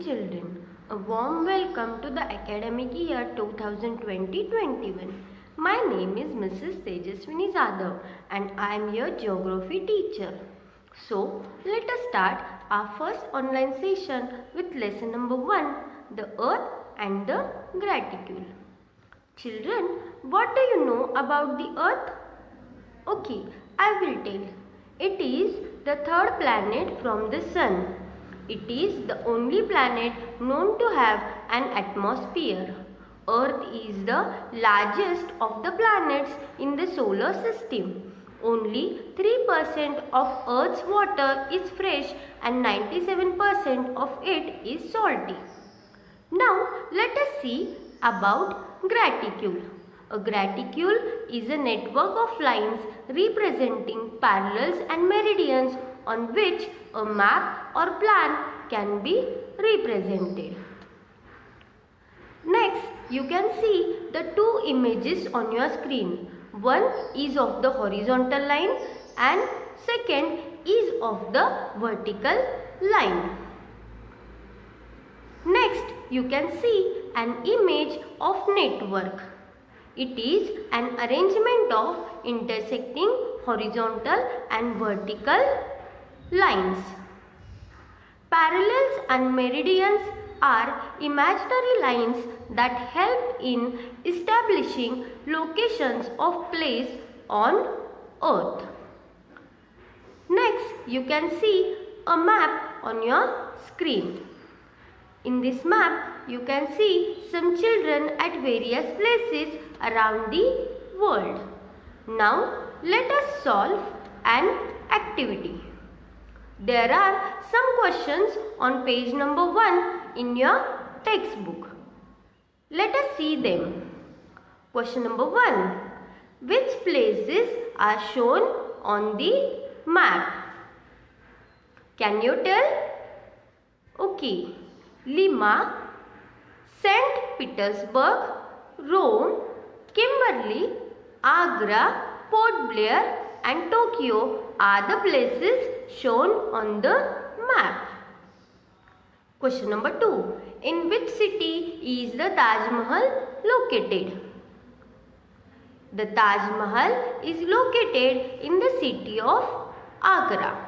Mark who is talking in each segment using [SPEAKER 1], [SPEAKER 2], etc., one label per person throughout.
[SPEAKER 1] children, a warm welcome to the academic year 2020-21. My name is Mrs. Tejaswini Zadav and I am your geography teacher. So, let us start our first online session with lesson number 1, the earth and the graticule. Children, what do you know about the earth? Okay, I will tell. It is the third planet from the sun. It is the only planet known to have an atmosphere. Earth is the largest of the planets in the solar system. Only 3% of Earth's water is fresh and 97% of it is salty. Now let us see about graticule. A graticule is a network of lines representing parallels and meridians on which a map or plan can be represented. Next, you can see the two images on your screen. One is of the horizontal line and second is of the vertical line. Next, you can see an image of network. It is an arrangement of intersecting horizontal and vertical lines. Parallels and meridians are imaginary lines that help in establishing locations of place on earth. Next, you can see a map on your screen. In this map, you can see some children at various places around the world. Now, let us solve an activity. There are some questions on page number 1 in your textbook. Let us see them. Question number 1. Which places are shown on the map? Can you tell? Okay. Lima, St. Petersburg, Rome, Kimberley, Agra, Port Blair and Tokyo are the places shown on the map. Question number 2. In which city is the Taj Mahal located? The Taj Mahal is located in the city of Agra.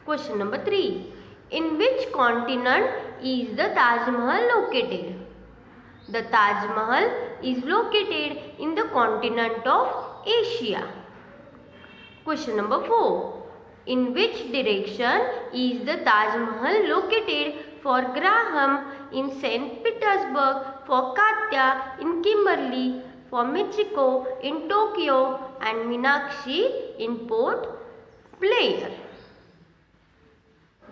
[SPEAKER 1] Question number 3. In which continent is the Taj Mahal located? The Taj Mahal is located in the continent of Asia. Question number 4. In which direction is the Taj Mahal located for Graham in St. Petersburg, for Katya in Kimberley, for Michiko in Tokyo and Meenakshi in Port Blair?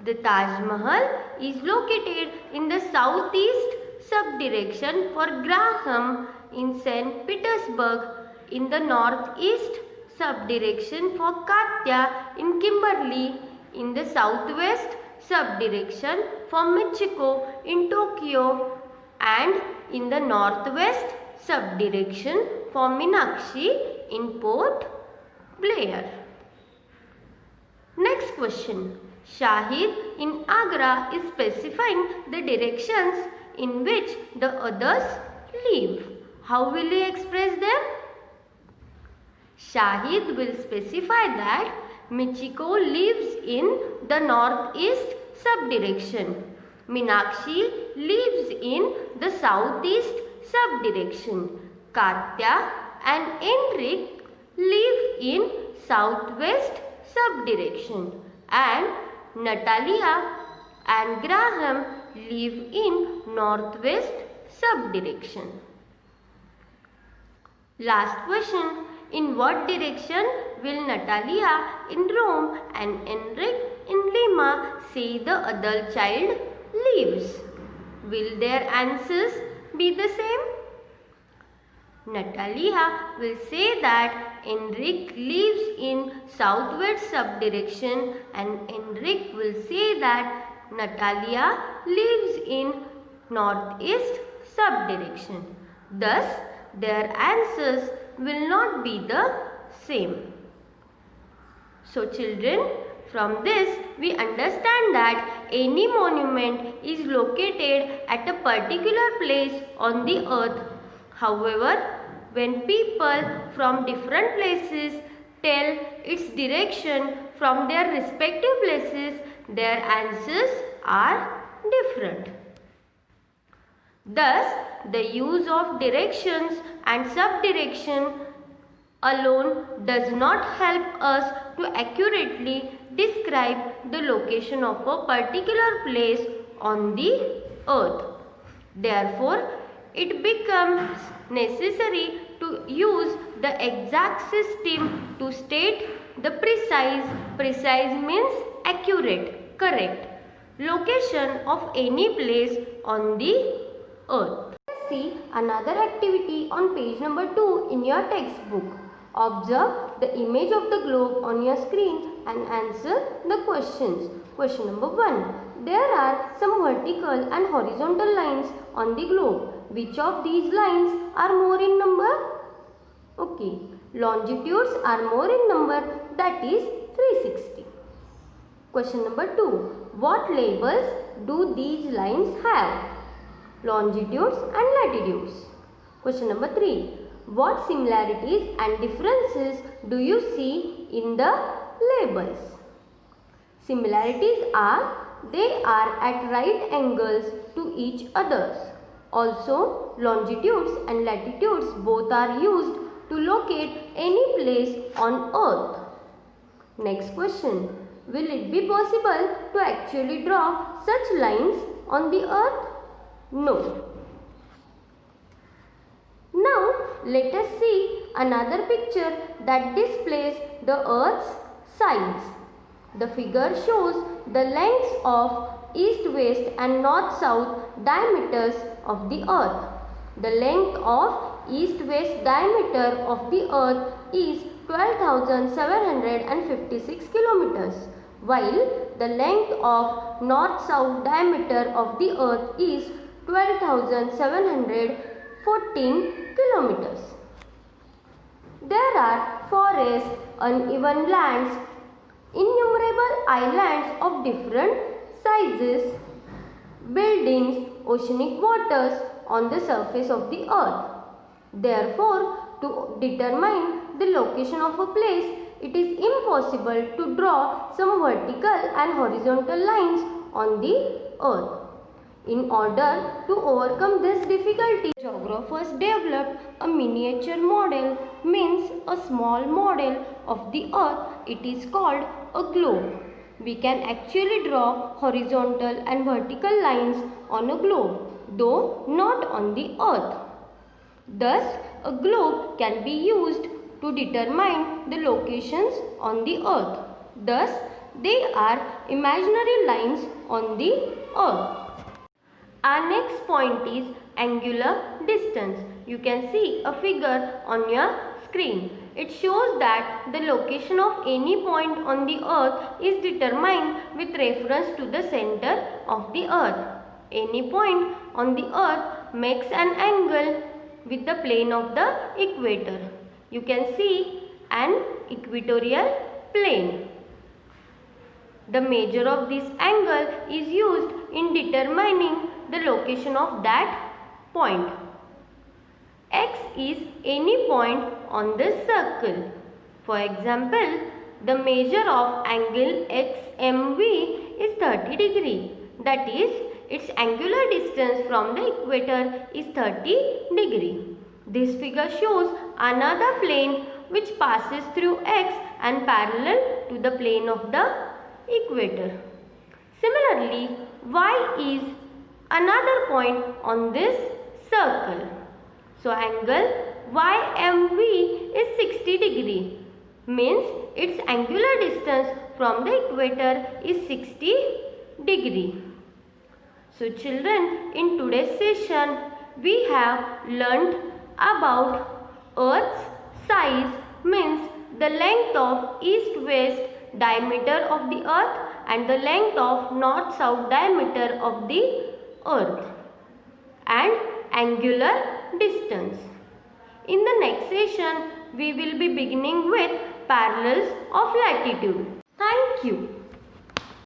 [SPEAKER 1] The Taj Mahal is located in the southeast subdirection for Graham in St. Petersburg, in the northeast subdirection for Katya in Kimberley, in the southwest subdirection for Michiko in Tokyo, and in the northwest subdirection for Meenakshi in Port Blair. Next question. Shahid in Agra is specifying the directions in which the others live. How will he express them? Shahid will specify that Michiko lives in the northeast subdirection. Meenakshi lives in the southeast subdirection. Katya and Enric live in southwest subdirection. And Natalia and Graham live in northwest subdirection. Last question. In what direction will Natalia in Rome and Enric in Lima say the other child lives? Will their answers be the same? Natalia will say that Enric lives in southwest subdirection and Enric will say that Natalia lives in northeast subdirection. Thus, their answers will not be the same. So children, from this we understand that any monument is located at a particular place on the earth. However, when people from different places tell its direction from their respective places, their answers are different. Thus, the use of directions and subdirection alone does not help us to accurately describe the location of a particular place on the earth. Therefore, it becomes necessary to use the exact system to state the precise means accurate, correct, location of any place on the earth. Let's see another activity on page number 2 in your textbook. Observe the image of the globe on your screen and answer the questions. Question number 1. There are some vertical and horizontal lines on the globe. Which of these lines are more in number? Okay. Longitudes are more in number, that is 360. Question number 2. What labels do these lines have? Longitudes and latitudes. Question number 3. What similarities and differences do you see in the labels? Similarities are they are at right angles to each others. Also, longitudes and latitudes both are used to locate any place on earth. Next question. Will it be possible to actually draw such lines on the earth? No. Now, let us see another picture that displays the earth's sides. The figure shows the lengths of east-west and north-south diameters of the earth. The length of east-west diameter of the earth is 12,756 kilometers, while the length of north-south diameter of the earth is 12,714 kilometers. There are forests, uneven lands, innumerable islands of different sizes, buildings, oceanic waters on the surface of the earth. Therefore, to determine the location of a place, it is impossible to draw some vertical and horizontal lines on the earth. In order to overcome this difficulty, geographers developed a miniature model, means a small model of the earth. It is called a globe. We can actually draw horizontal and vertical lines on a globe, though not on the earth. Thus, a globe can be used to determine the locations on the earth. Thus, they are imaginary lines on the earth. Our next point is angular distance. You can see a figure on your screen. It shows that the location of any point on the earth is determined with reference to the center of the earth. Any point on the earth makes an angle with the plane of the equator. You can see an equatorial plane. The measure of this angle is used in determining the location of that point. X is any point on this circle. For example, the measure of angle XMV is 30 degree. That is, its angular distance from the equator is 30 degree. This figure shows another plane which passes through X and parallel to the plane of the equator. Similarly, Y is another point on this circle. So, angle YMV is 60 degree, means its angular distance from the equator is 60 degree. So, children, in today's session, we have learnt about Earth's size, means the length of east-west diameter of the earth and the length of north-south diameter of the earth, and angular distance. In the next session, we will be beginning with parallels of latitude. Thank you.